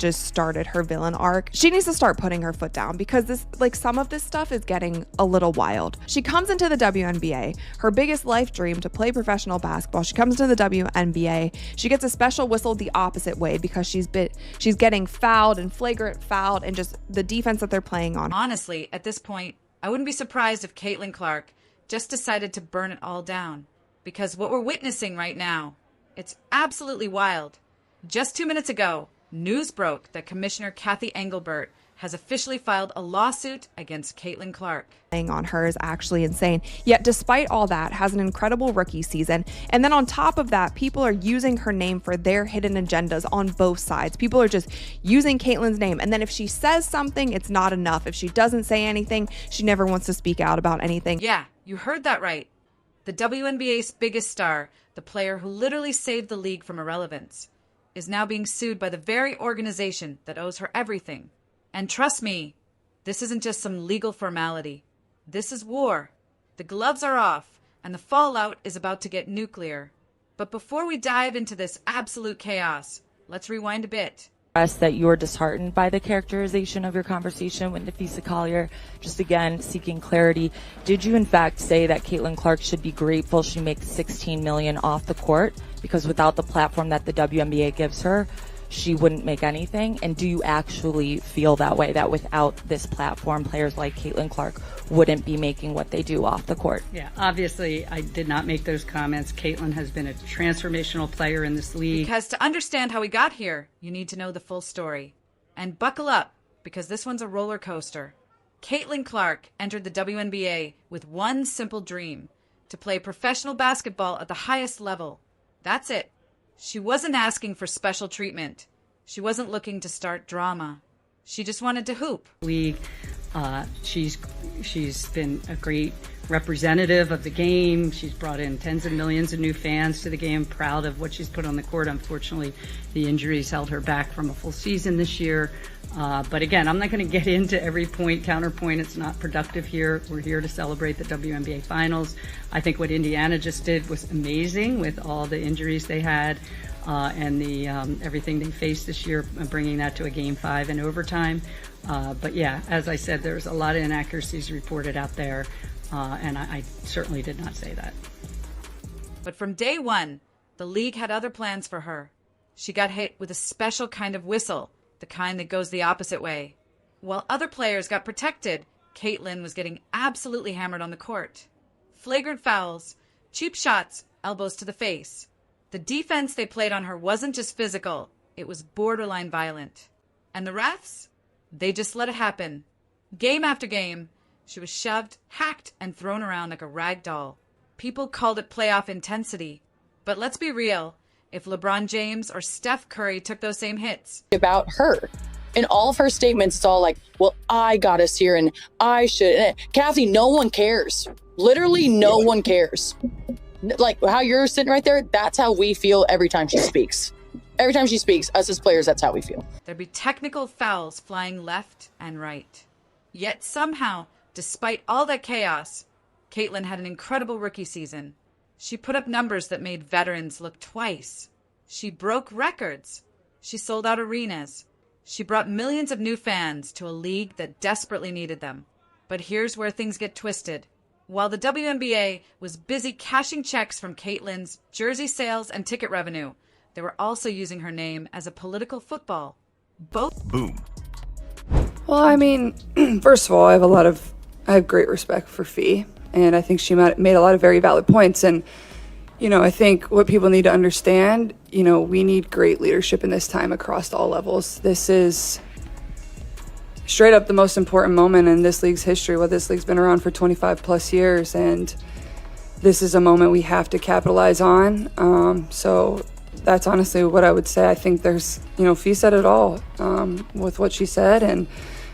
just started her villain arc. She needs to start putting her foot down because this, like, some of this stuff is getting a little wild. She comes into the WNBA, her biggest life dream to play professional basketball. She comes into the WNBA. She gets a special whistle the opposite way because she's getting fouled and flagrant fouled and just the defense that they're playing on. Honestly, at this point, I wouldn't be surprised if Caitlin Clark just decided to burn it all down, because what we're witnessing right now, it's absolutely wild. Just 2 minutes ago, news broke that Commissioner Cathy Engelbert has officially filed a lawsuit against Caitlin Clark. On her is actually insane. Yet despite all that, has an incredible rookie season. And then on top of that, people are using her name for their hidden agendas on both sides. People are just using Caitlin's name. And then if she says something, it's not enough. If she doesn't say anything, she never wants to speak out about anything. Yeah, you heard that right. The WNBA's biggest star, the player who literally saved the league from irrelevance, is now being sued by the very organization that owes her everything. And trust me, this isn't just some legal formality. This is war. The gloves are off, and the fallout is about to get nuclear. But before we dive into this absolute chaos, let's rewind a bit. That you're disheartened by the characterization of your conversation with Napheesa Collier. Just again, seeking clarity. Did you in fact say that Caitlin Clark should be grateful she makes $16 million off the court because without the platform that the WNBA gives her, she wouldn't make anything? And do you actually feel that way, that without this platform, players like Caitlin Clark wouldn't be making what they do off the court? Yeah, obviously I did not make those comments. Caitlin has been a transformational player in this league. Because to understand how we got here, you need to know the full story. And buckle up, because this one's a roller coaster. Caitlin Clark entered the WNBA with one simple dream: to play professional basketball at the highest level. That's it. She wasn't asking for special treatment. She wasn't looking to start drama. She just wanted to hoop. She's been a great representative of the game. She's brought in tens of millions of new fans to the game. Proud of what she's put on the court. Unfortunately, the injuries held her back from a full season this year. But again, I'm not going to get into every point, counterpoint. It's not productive here. We're here to celebrate the WNBA Finals. I think what Indiana just did was amazing with all the injuries they had and the everything they faced this year, bringing that to a Game 5 in overtime. But yeah, as I said, there's a lot of inaccuracies reported out there, and I certainly did not say that. But from day one, the league had other plans for her. She got hit with a special kind of whistle, the kind that goes the opposite way. While other players got protected, Caitlin was getting absolutely hammered on the court. Flagrant fouls, cheap shots, elbows to the face. The defense they played on her wasn't just physical, it was borderline violent. And the refs? They just let it happen. Game after game, she was shoved, hacked, and thrown around like a rag doll. People called it playoff intensity. But let's be real. If LeBron James or Steph Curry took those same hits. About her. In all of her statements, it's all like, well, I got us here and I should. And Cathy, no one cares. Literally no one cares. Like how you're sitting right there, that's how we feel every time she speaks. Every time she speaks, us as players, that's how we feel. There'd be technical fouls flying left and right. Yet somehow, despite all that chaos, Caitlin had an incredible rookie season. She put up numbers that made veterans look twice. She broke records. She sold out arenas. She brought millions of new fans to a league that desperately needed them. But here's where things get twisted. While the WNBA was busy cashing checks from Caitlin's jersey sales and ticket revenue, they were also using her name as a political football. Boom. Well, I mean, first of all, I have great respect for Fee. And I think she made a lot of very valid points. And, I think what people need to understand, we need great leadership in this time across all levels. This is straight up the most important moment in this league's history. Well, this league's been around for 25 plus years. And this is a moment we have to capitalize on. So that's honestly what I would say. I think there's, Fee said it all with what she said. And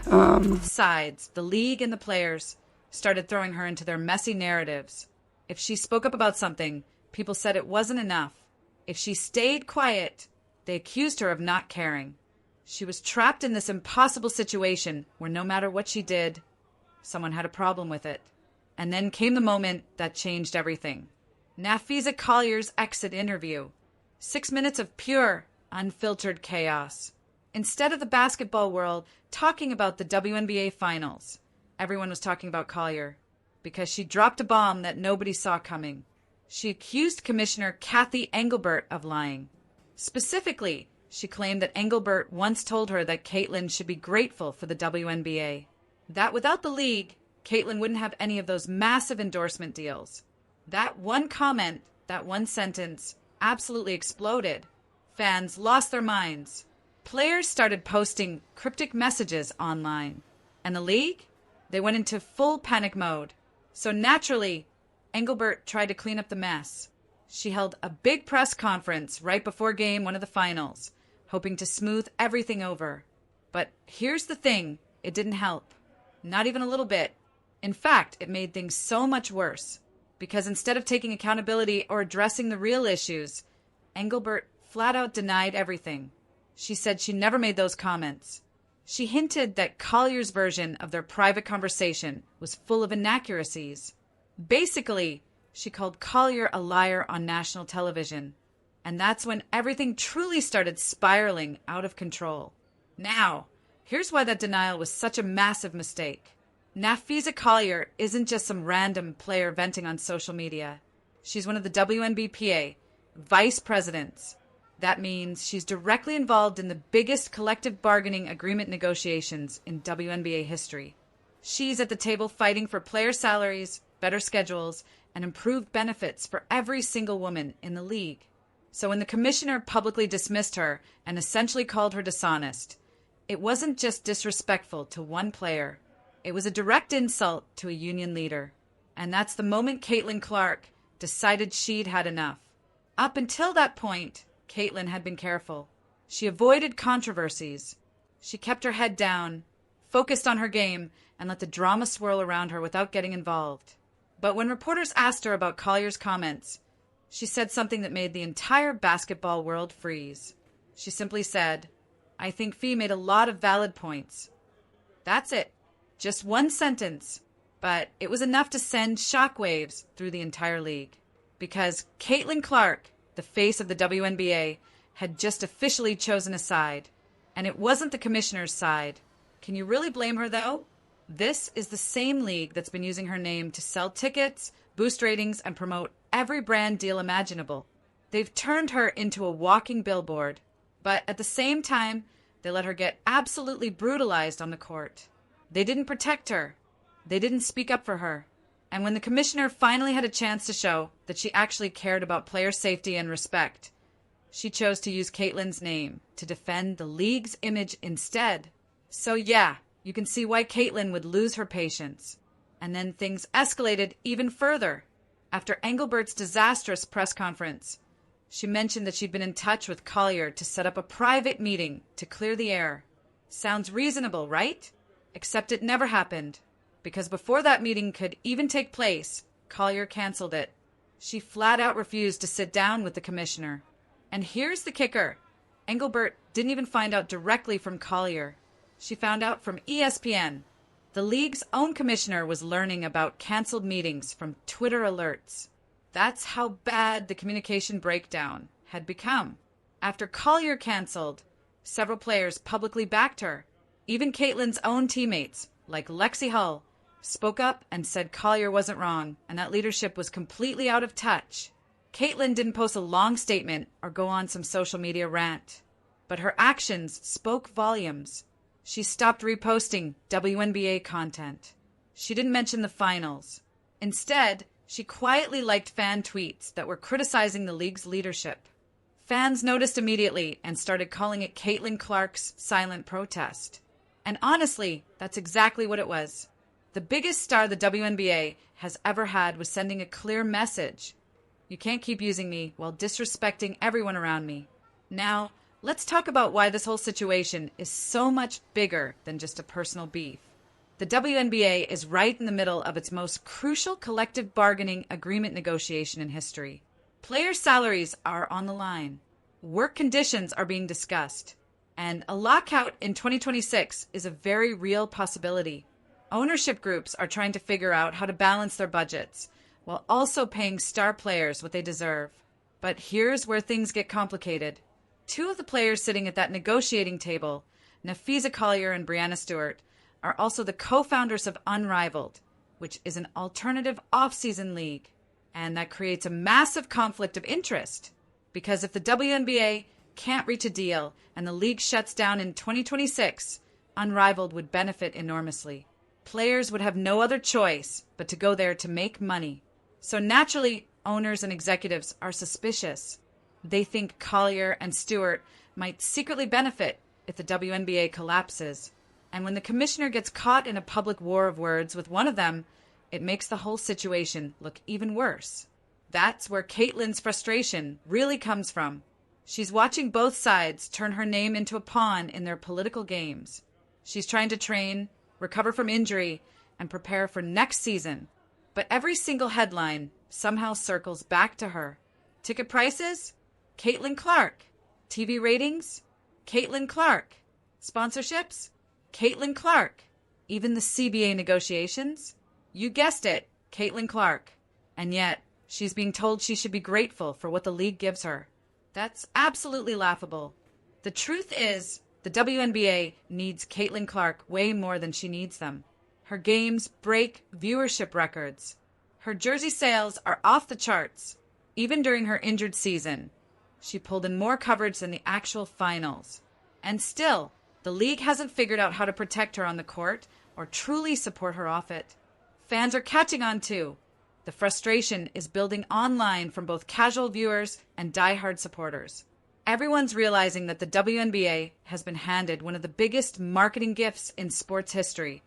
both sides, the league and the players, started throwing her into their messy narratives. If she spoke up about something, people said it wasn't enough. If she stayed quiet, they accused her of not caring. She was trapped in this impossible situation where no matter what she did, someone had a problem with it. And then came the moment that changed everything. Napheesa Collier's exit interview. 6 minutes of pure, unfiltered chaos. Instead of the basketball world talking about the WNBA finals, everyone was talking about Collier because she dropped a bomb that nobody saw coming. She accused Commissioner Cathy Engelbert of lying. Specifically, she claimed that Engelbert once told her that Caitlin should be grateful for the WNBA. That without the league, Caitlin wouldn't have any of those massive endorsement deals. That one comment, that one sentence, absolutely exploded. Fans lost their minds. Players started posting cryptic messages online. And the league? They went into full panic mode. So naturally, Engelbert tried to clean up the mess. She held a big press conference right before game one of the finals, hoping to smooth everything over. But here's the thing, it didn't help. Not even a little bit. In fact, it made things so much worse. Because instead of taking accountability or addressing the real issues, Engelbert flat out denied everything. She said she never made those comments. She hinted that Collier's version of their private conversation was full of inaccuracies. Basically, she called Collier a liar on national television. And that's when everything truly started spiraling out of control. Now, here's why that denial was such a massive mistake. Napheesa Collier isn't just some random player venting on social media. She's one of the WNBPA vice presidents. That means she's directly involved in the biggest collective bargaining agreement negotiations in WNBA history. She's at the table fighting for player salaries, better schedules, and improved benefits for every single woman in the league. So when the commissioner publicly dismissed her and essentially called her dishonest, it wasn't just disrespectful to one player. It was a direct insult to a union leader. And that's the moment Caitlin Clark decided she'd had enough. Up until that point, Caitlin had been careful. She avoided controversies. She kept her head down, focused on her game, and let the drama swirl around her without getting involved. But when reporters asked her about Collier's comments, she said something that made the entire basketball world freeze. She simply said, "I think Fee made a lot of valid points." That's it. Just one sentence. But it was enough to send shockwaves through the entire league. Because Caitlin Clark, the face of the WNBA, had just officially chosen a side. And it wasn't the commissioner's side. Can you really blame her, though? This is the same league that's been using her name to sell tickets, boost ratings, and promote every brand deal imaginable. They've turned her into a walking billboard. But at the same time, they let her get absolutely brutalized on the court. They didn't protect her. They didn't speak up for her. And when the commissioner finally had a chance to show that she actually cared about player safety and respect, she chose to use Caitlin's name to defend the league's image instead. So yeah, you can see why Caitlin would lose her patience. And then things escalated even further. After Engelbert's disastrous press conference, she mentioned that she'd been in touch with Collier to set up a private meeting to clear the air. Sounds reasonable, right? Except it never happened. Because before that meeting could even take place, Collier canceled it. She flat out refused to sit down with the commissioner. And here's the kicker. Engelbert didn't even find out directly from Collier. She found out from ESPN. The league's own commissioner was learning about canceled meetings from Twitter alerts. That's how bad the communication breakdown had become. After Collier canceled, several players publicly backed her. Even Caitlin's own teammates, like Lexi Hull, spoke up and said Collier wasn't wrong and that leadership was completely out of touch. Caitlin didn't post a long statement or go on some social media rant, but her actions spoke volumes. She stopped reposting WNBA content. She didn't mention the finals. Instead, she quietly liked fan tweets that were criticizing the league's leadership. Fans noticed immediately and started calling it Caitlin Clark's silent protest. And honestly, that's exactly what it was. The biggest star the WNBA has ever had was sending a clear message. You can't keep using me while disrespecting everyone around me. Now, let's talk about why this whole situation is so much bigger than just a personal beef. The WNBA is right in the middle of its most crucial collective bargaining agreement negotiation in history. Player salaries are on the line. Work conditions are being discussed. And a lockout in 2026 is a very real possibility. Ownership groups are trying to figure out how to balance their budgets while also paying star players what they deserve. But here's where things get complicated. Two of the players sitting at that negotiating table, Napheesa Collier and Brianna Stewart, are also the co-founders of Unrivaled, which is an alternative off-season league. And that creates a massive conflict of interest. Because if the WNBA can't reach a deal and the league shuts down in 2026, Unrivaled would benefit enormously. Players would have no other choice but to go there to make money. So naturally, owners and executives are suspicious. They think Collier and Stewart might secretly benefit if the WNBA collapses. And when the commissioner gets caught in a public war of words with one of them, it makes the whole situation look even worse. That's where Caitlyn's frustration really comes from. She's watching both sides turn her name into a pawn in their political games. She's trying to train, recover from injury, and prepare for next season. But every single headline somehow circles back to her. Ticket prices? Caitlin Clark. TV ratings? Caitlin Clark. Sponsorships? Caitlin Clark. Even the CBA negotiations? You guessed it, Caitlin Clark. And yet, she's being told she should be grateful for what the league gives her. That's absolutely laughable. The truth is, the WNBA needs Caitlin Clark way more than she needs them. Her games break viewership records. Her jersey sales are off the charts. Even during her injured season, she pulled in more coverage than the actual finals. And still, the league hasn't figured out how to protect her on the court or truly support her off it. Fans are catching on too. The frustration is building online from both casual viewers and diehard supporters. Everyone's realizing that the WNBA has been handed one of the biggest marketing gifts in sports history,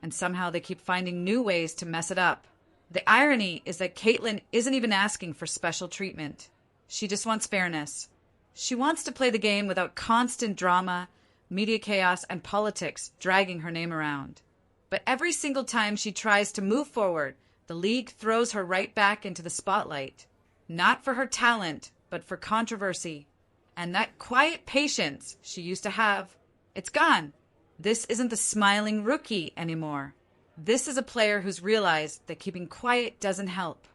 and somehow they keep finding new ways to mess it up. The irony is that Caitlyn isn't even asking for special treatment. She just wants fairness. She wants to play the game without constant drama, media chaos, and politics dragging her name around. But every single time she tries to move forward, the league throws her right back into the spotlight. Not for her talent, but for controversy. And that quiet patience she used to have, it's gone. This isn't the smiling rookie anymore. This is a player who's realized that keeping quiet doesn't help.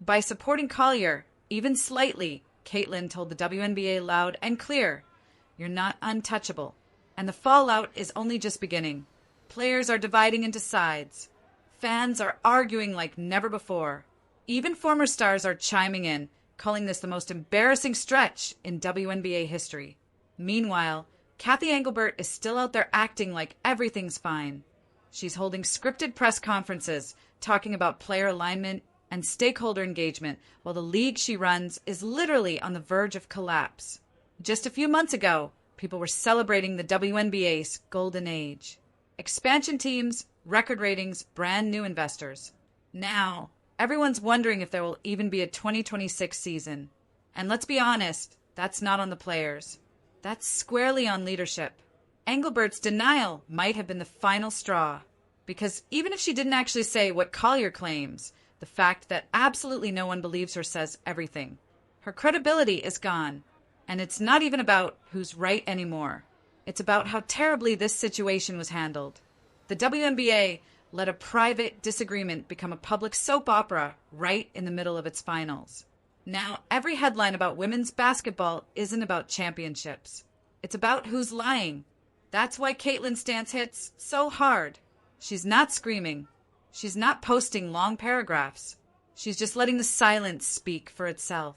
By supporting Collier, even slightly, Caitlyn told the WNBA loud and clear, "You're not untouchable." And the fallout is only just beginning. Players are dividing into sides. Fans are arguing like never before. Even former stars are chiming in, calling this the most embarrassing stretch in WNBA history. Meanwhile, Cathy Engelbert is still out there acting like everything's fine. She's holding scripted press conferences, talking about player alignment and stakeholder engagement, while the league she runs is literally on the verge of collapse. Just a few months ago, people were celebrating the WNBA's golden age. Expansion teams, record ratings, brand new investors. Now, everyone's wondering if there will even be a 2026 season. And let's be honest, that's not on the players. That's squarely on leadership. Engelbert's denial might have been the final straw. Because even if she didn't actually say what Collier claims, the fact that absolutely no one believes her says everything. Her credibility is gone. And it's not even about who's right anymore. It's about how terribly this situation was handled. The WNBA let a private disagreement become a public soap opera right in the middle of its finals. Now, every headline about women's basketball isn't about championships. It's about who's lying. That's why Caitlyn's stance hits so hard. She's not screaming. She's not posting long paragraphs. She's just letting the silence speak for itself.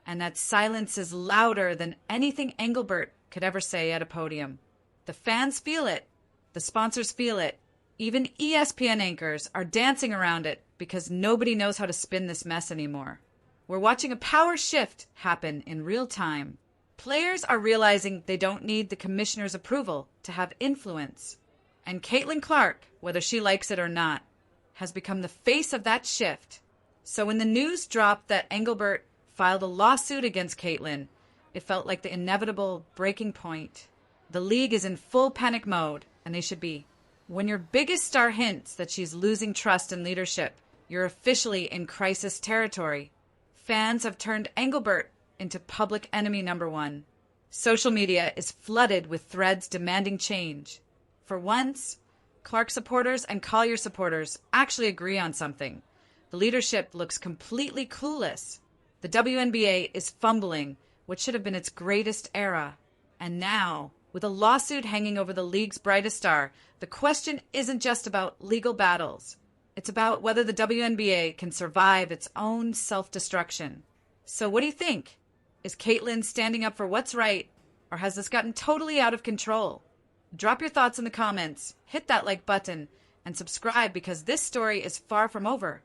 And that silence is louder than anything Engelbert could ever say at a podium. The fans feel it. The sponsors feel it. Even ESPN anchors are dancing around it because nobody knows how to spin this mess anymore. We're watching a power shift happen in real time. Players are realizing they don't need the commissioner's approval to have influence. And Caitlin Clark, whether she likes it or not, has become the face of that shift. So when the news dropped that Engelbert filed a lawsuit against Caitlyn, it felt like the inevitable breaking point. The league is in full panic mode, and they should be. When your biggest star hints that she's losing trust and leadership, you're officially in crisis territory. Fans have turned Engelbert into public enemy number one. Social media is flooded with threads demanding change. For once, Clark supporters and Collier supporters actually agree on something. The leadership looks completely clueless. The WNBA is fumbling what should have been its greatest era. And now, with a lawsuit hanging over the league's brightest star, the question isn't just about legal battles. It's about whether the WNBA can survive its own self-destruction. So what do you think? Is Caitlin standing up for what's right, or has this gotten totally out of control? Drop your thoughts in the comments, hit that like button, and subscribe because this story is far from over.